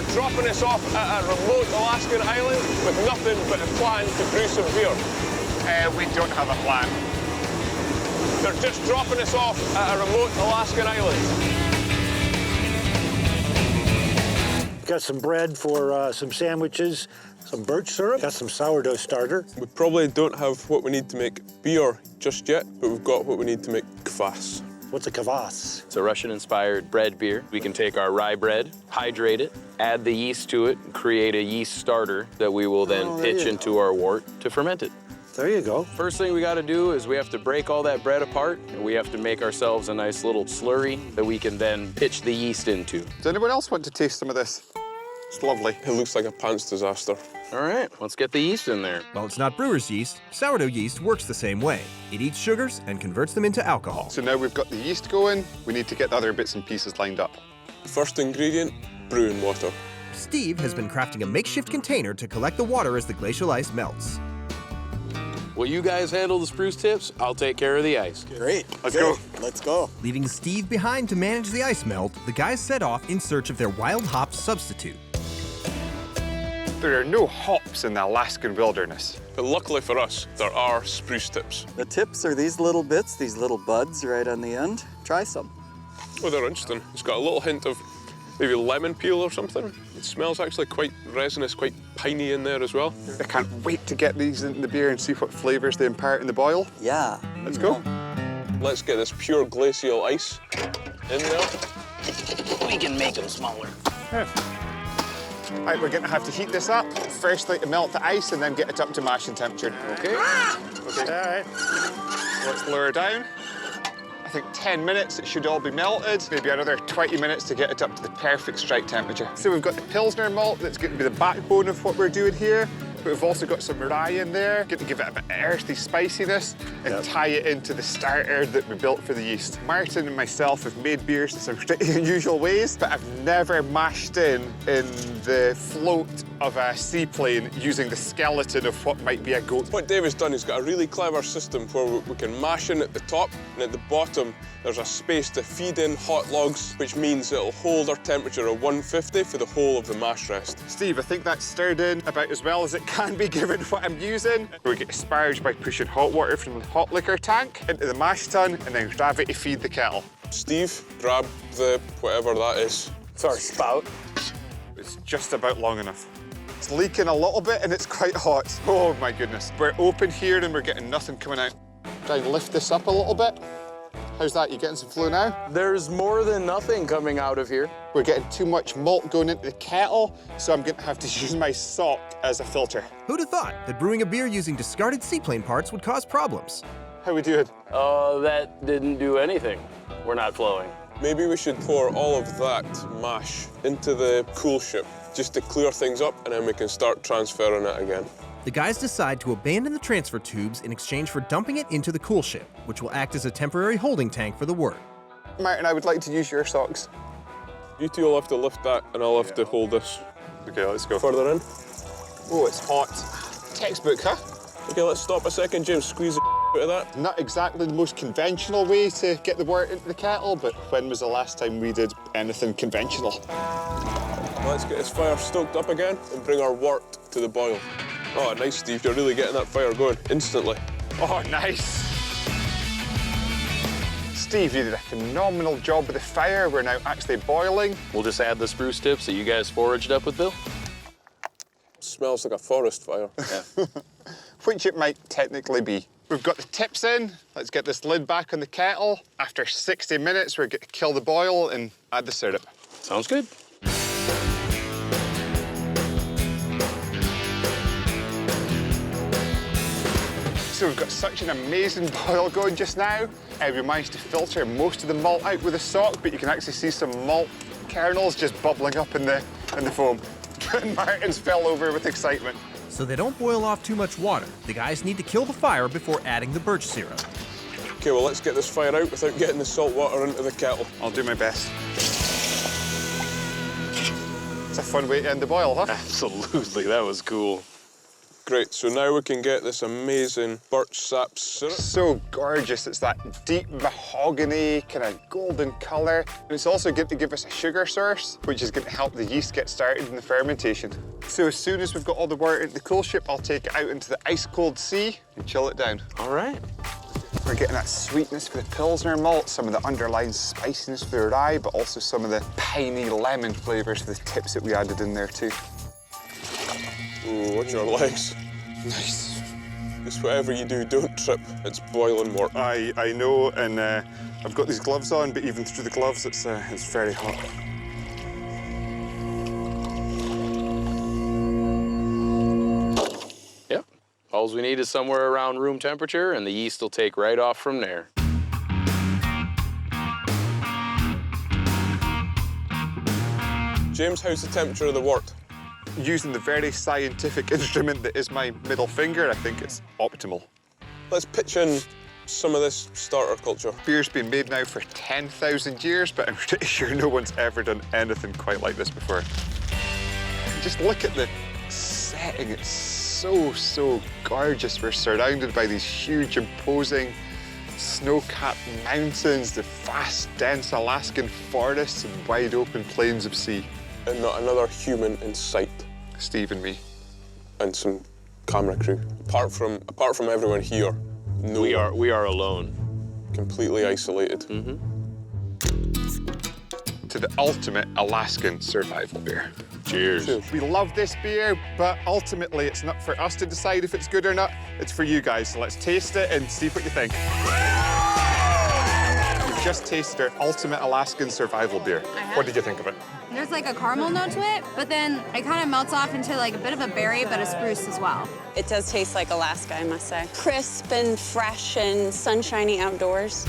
They're dropping us off at a remote Alaskan island with nothing but a plan to brew some beer. We don't have a plan. They're just dropping us off at a remote Alaskan island. Got some bread for some sandwiches, some birch syrup, got some sourdough starter. We probably don't have what we need to make beer just yet, but we've got what we need to make kvass. What's a kvass? It's a Russian-inspired bread beer. We can take our rye bread, hydrate it, add the yeast to it, and create a yeast starter that we will then pitch into our wort to ferment it. There you go. First thing we gotta do is we have to break all that bread apart, and we have to make ourselves a nice little slurry that we can then pitch the yeast into. Does anyone else want to taste some of this? It's lovely. It looks like a pants disaster. All right, let's get the yeast in there. While it's not brewer's yeast, sourdough yeast works the same way. It eats sugars and converts them into alcohol. So now we've got the yeast going, we need to get the other bits and pieces lined up. First ingredient, brewing water. Steve has been crafting a makeshift container to collect the water as the glacial ice melts. Will you guys handle the spruce tips? I'll take care of the ice. Great. Let's go. Let's go. Leaving Steve behind to manage the ice melt, the guys set off in search of their wild hop substitute. There are no hops in the Alaskan wilderness. But luckily for us, there are spruce tips. The tips are these little bits, these little buds right on the end. Try some. Oh, they're interesting. It's got a little hint of maybe lemon peel or something. It smells actually quite resinous, quite piney in there as well. I can't wait to get these into the beer and see what flavors they impart in the boil. Yeah. Let's go. Let's get this pure glacial ice in there. We can make them smaller. Right, we're going to have to heat this up. Firstly, to melt the ice and then get it up to mashing temperature. Okay. Okay. All right. Let's lower down. I think 10 minutes, it should all be melted. Maybe another 20 minutes to get it up to the perfect strike temperature. So we've got the Pilsner malt that's going to be the backbone of what we're doing here. But we've also got some rye in there, going to give it a bit of earthy spiciness and tie it into the starter that we built for the yeast. Martin and myself have made beers in some pretty unusual ways, but I've never mashed in the float of a seaplane using the skeleton of what might be a goat. What Dave has done, he's got a really clever system where we can mash in at the top, and at the bottom there's a space to feed in hot logs, which means it'll hold our temperature at 150 for the whole of the mash rest. Steve, I think that's stirred in about as well as it can be given what I'm using. We get SPARGE by pushing hot water from the hot liquor tank into the mash tun and then gravity feed the kettle. Steve, grab the whatever that is. It's our spout. It's just about long enough. It's leaking a little bit and it's quite hot. Oh my goodness. We're open here and we're getting nothing coming out. Try and lift this up a little bit. How's that? You getting some flow now? There's more than nothing coming out of here. We're getting too much malt going into the kettle, so I'm going to have to use my sock as a filter. Who'd have thought that brewing a beer using discarded seaplane parts would cause problems? How we doing? That didn't do anything. We're not flowing. Maybe we should pour all of that mash into the COOLSHIP just to clear things up, and then we can start transferring it again. The guys decide to abandon the transfer tubes in exchange for dumping it into the COOLSHIP, which will act as a temporary holding tank for the wort. Martin, I would like to use your socks. You two will have to lift that, and I'll have to hold this. Okay, let's go. Further in. Oh, it's hot. Textbook, huh? Okay, let's stop a second, James. Squeeze the out of that. Not exactly the most conventional way to get the wort into the kettle, but when was the last time we did anything conventional? Let's get this fire stoked up again and bring our wort to the boil. Oh, nice, Steve. You're really getting that fire going instantly. Oh, nice. Steve, you did a phenomenal job with the fire. We're now actually boiling. We'll just add the spruce tips that you guys foraged up with, Bill. Smells like a forest fire. Yeah. Which it might technically be. We've got the tips in. Let's get this lid back on the kettle. After 60 minutes, we're going to kill the boil and add the syrup. Sounds good. So we've got such an amazing boil going just now. We managed to filter most of the malt out with a sock, but you can actually see some malt kernels just bubbling up in the foam. And Martin's fell over with excitement. So they don't boil off too much water. The guys need to kill the fire before adding the birch syrup. Okay, well, let's get this fire out without getting the salt water into the kettle. I'll do my best. It's a fun way to end the boil, huh? Absolutely, that was cool. Great, so now we can get this amazing birch sap syrup. So gorgeous. It's that deep mahogany, kind of golden colour. And it's also going to give us a sugar source, which is going to help the yeast get started in the fermentation. So as soon as we've got all the water into the coolship, I'll take it out into the ice-cold sea and chill it down. All right. We're getting that sweetness for the Pilsner malt, some of the underlying spiciness for the rye, but also some of the piney lemon flavours for the tips that we added in there too. Ooh, watch your legs. Nice. Just whatever you do, don't trip. It's boiling water. I know, and I've got these gloves on, but even through the gloves, it's very hot. Yep. All we need is somewhere around room temperature, and the yeast will take right off from there. James, how's the temperature of the wort? Using the very scientific instrument that is my middle finger, I think it's optimal. Let's pitch in some of this starter culture. Beer's been made now for 10,000 years, but I'm pretty sure no one's ever done anything quite like this before. Just look at the setting. It's so gorgeous. We're surrounded by these huge, imposing, snow-capped mountains, the vast, dense Alaskan forests, and wide open plains of sea. And not another human in sight. Steve and me. And some camera crew. Apart from everyone here, no We one. are alone. Completely isolated. To the ultimate Alaskan survival beer. Cheers. We love this beer, but ultimately it's not for us to decide if it's good or not. It's for you guys, so let's taste it and see what you think. We've just tasted our ultimate Alaskan survival beer. What did you think of it? There's like a caramel note to it, but then it kind of melts off into like a bit of a berry, but a spruce as well. It does taste like Alaska, I must say. Crisp and fresh and sunshiny outdoors.